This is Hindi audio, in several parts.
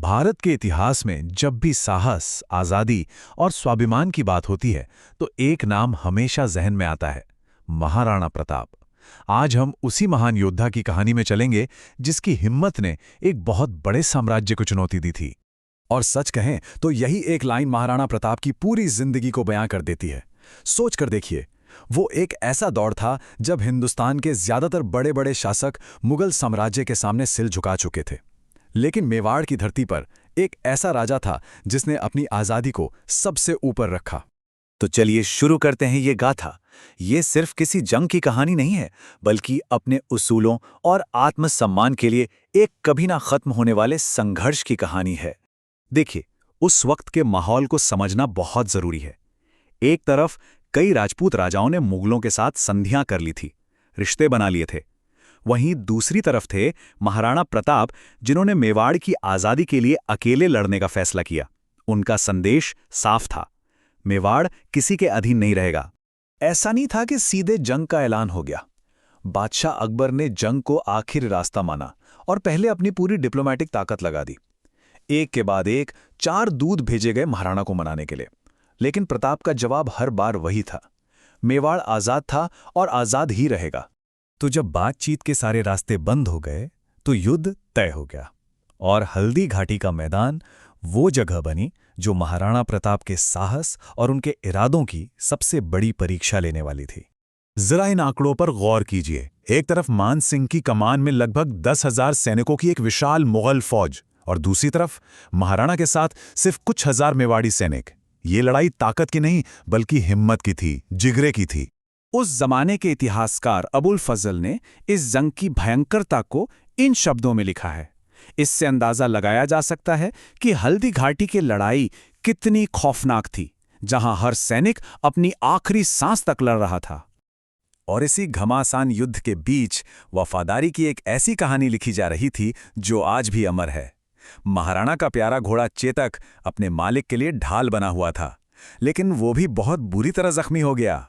भारत के इतिहास में जब भी साहस, आज़ादी और स्वाभिमान की बात होती है तो एक नाम हमेशा जहन में आता है, महाराणा प्रताप। आज हम उसी महान योद्धा की कहानी में चलेंगे जिसकी हिम्मत ने एक बहुत बड़े साम्राज्य को चुनौती दी थी। और सच कहें तो यही एक लाइन महाराणा प्रताप की पूरी जिंदगी को बयां कर देती है। सोच कर देखिए, वो एक ऐसा दौर था जब हिंदुस्तान के ज्यादातर बड़े बड़े शासक मुगल साम्राज्य के सामने सिर झुका चुके थे, लेकिन मेवाड़ की धरती पर एक ऐसा राजा था जिसने अपनी आज़ादी को सबसे ऊपर रखा। तो चलिए शुरू करते हैं ये गाथा। ये सिर्फ किसी जंग की कहानी नहीं है, बल्कि अपने उसूलों और आत्मसम्मान के लिए एक कभी ना खत्म होने वाले संघर्ष की कहानी है। देखिए, उस वक्त के माहौल को समझना बहुत जरूरी है। एक तरफ कई राजपूत राजाओं ने मुगलों के साथ संधियां कर ली थी, रिश्ते बना लिए थे। वहीं दूसरी तरफ थे महाराणा प्रताप, जिन्होंने मेवाड़ की आज़ादी के लिए अकेले लड़ने का फैसला किया। उनका संदेश साफ था, मेवाड़ किसी के अधीन नहीं रहेगा। ऐसा नहीं था कि सीधे जंग का ऐलान हो गया। बादशाह अकबर ने जंग को आखिरी रास्ता माना और पहले अपनी पूरी डिप्लोमेटिक ताकत लगा दी। एक के बाद एक 4 दूत भेजे गए महाराणा को मनाने के लिए, लेकिन प्रताप का जवाब हर बार वही था, मेवाड़ आज़ाद था और आज़ाद ही रहेगा। तो जब बातचीत के सारे रास्ते बंद हो गए तो युद्ध तय हो गया और हल्दी घाटी का मैदान वो जगह बनी जो महाराणा प्रताप के साहस और उनके इरादों की सबसे बड़ी परीक्षा लेने वाली थी। जरा इन आंकड़ों पर गौर कीजिए। एक तरफ मान सिंह की कमान में लगभग 10,000 सैनिकों की एक विशाल मुगल फौज और दूसरी तरफ महाराणा के साथ सिर्फ कुछ हजार मेवाड़ी सैनिक। ये लड़ाई ताकत की नहीं बल्कि हिम्मत की थी, जिगरे की थी। उस जमाने के इतिहासकार अबुल फजल ने इस जंग की भयंकरता को इन शब्दों में लिखा है। इससे अंदाजा लगाया जा सकता है कि हल्दी घाटी की लड़ाई कितनी खौफनाक थी, जहां हर सैनिक अपनी आखिरी सांस तक लड़ रहा था। और इसी घमासान युद्ध के बीच वफादारी की एक ऐसी कहानी लिखी जा रही थी जो आज भी अमर है। महाराणा का प्यारा घोड़ा चेतक अपने मालिक के लिए ढाल बना हुआ था, लेकिन वो भी बहुत बुरी तरह जख्मी हो गया।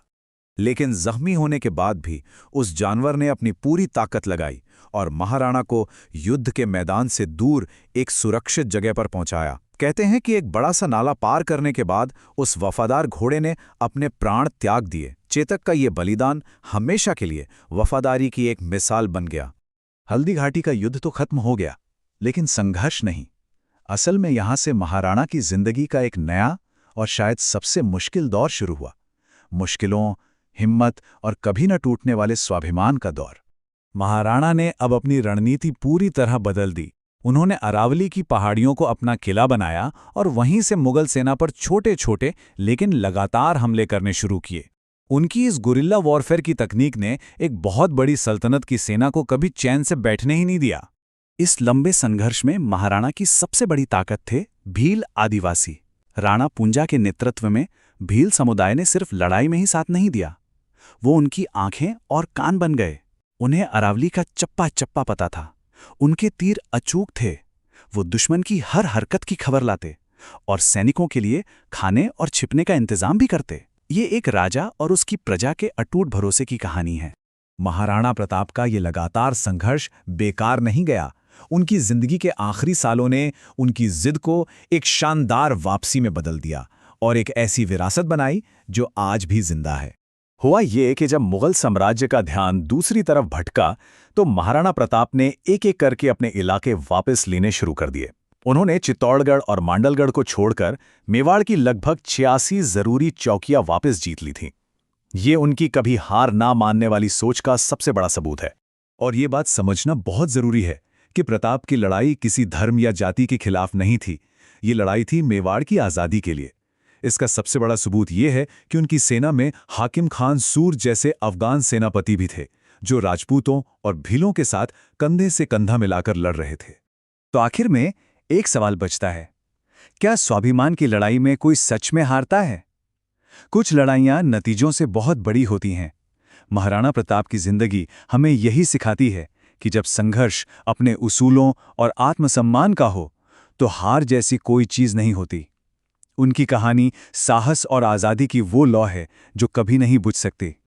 लेकिन जख्मी होने के बाद भी उस जानवर ने अपनी पूरी ताकत लगाई और महाराणा को युद्ध के मैदान से दूर एक सुरक्षित जगह पर पहुंचाया। कहते हैं कि एक बड़ा सा नाला पार करने के बाद उस वफादार घोड़े ने अपने प्राण त्याग दिए। चेतक का ये बलिदान हमेशा के लिए वफादारी की एक मिसाल बन गया। हल्दी घाटी का युद्ध तो खत्म हो गया, लेकिन संघर्ष नहीं। असल में यहां से महाराणा की जिंदगी का एक नया और शायद सबसे मुश्किल दौर शुरू हुआ। मुश्किलों, हिम्मत और कभी न टूटने वाले स्वाभिमान का दौर। महाराणा ने अब अपनी रणनीति पूरी तरह बदल दी। उन्होंने अरावली की पहाड़ियों को अपना किला बनाया और वहीं से मुगल सेना पर छोटे छोटे लेकिन लगातार हमले करने शुरू किए। उनकी इस गुरिल्ला वॉरफेयर की तकनीक ने एक बहुत बड़ी सल्तनत की सेना को कभी चैन से बैठने ही नहीं दिया। इस लंबे संघर्ष में महाराणा की सबसे बड़ी ताकत थे भील आदिवासी। राणा पूंजा के नेतृत्व में भील समुदाय ने सिर्फ लड़ाई में ही साथ नहीं दिया, वो उनकी आंखें और कान बन गए। उन्हें अरावली का चप्पा चप्पा पता था। उनके तीर अचूक थे। वो दुश्मन की हर हरकत की खबर लाते और सैनिकों के लिए खाने और छिपने का इंतजाम भी करते। ये एक राजा और उसकी प्रजा के अटूट भरोसे की कहानी है। महाराणा प्रताप का ये लगातार संघर्ष बेकार नहीं गया। उनकी जिंदगी के आखिरी सालों ने उनकी जिद को एक शानदार वापसी में बदल दिया और एक ऐसी विरासत बनाई जो आज भी जिंदा है। हुआ ये कि जब मुगल साम्राज्य का ध्यान दूसरी तरफ भटका तो महाराणा प्रताप ने एक एक करके अपने इलाके वापस लेने शुरू कर दिए। उन्होंने चित्तौड़गढ़ और मांडलगढ़ को छोड़कर मेवाड़ की लगभग 86 जरूरी चौकियां वापस जीत ली थीं। ये उनकी कभी हार ना मानने वाली सोच का सबसे बड़ा सबूत है। और ये बात समझना बहुत जरूरी है कि प्रताप की लड़ाई किसी धर्म या जाति के खिलाफ नहीं थी। ये लड़ाई थी मेवाड़ की आज़ादी के लिए। इसका सबसे बड़ा सबूत ये है कि उनकी सेना में हाकिम खान सूर जैसे अफगान सेनापति भी थे, जो राजपूतों और भीलों के साथ कंधे से कंधा मिलाकर लड़ रहे थे। तो आखिर में एक सवाल बचता है, क्या स्वाभिमान की लड़ाई में कोई सच में हारता है? कुछ लड़ाइयां नतीजों से बहुत बड़ी होती हैं। महाराणा प्रताप की जिंदगी हमें यही सिखाती है कि जब संघर्ष अपने उसूलों और आत्मसम्मान का हो तो हार जैसी कोई चीज नहीं होती। उनकी कहानी साहस और आज़ादी की वो लौ है जो कभी नहीं बुझ सकती।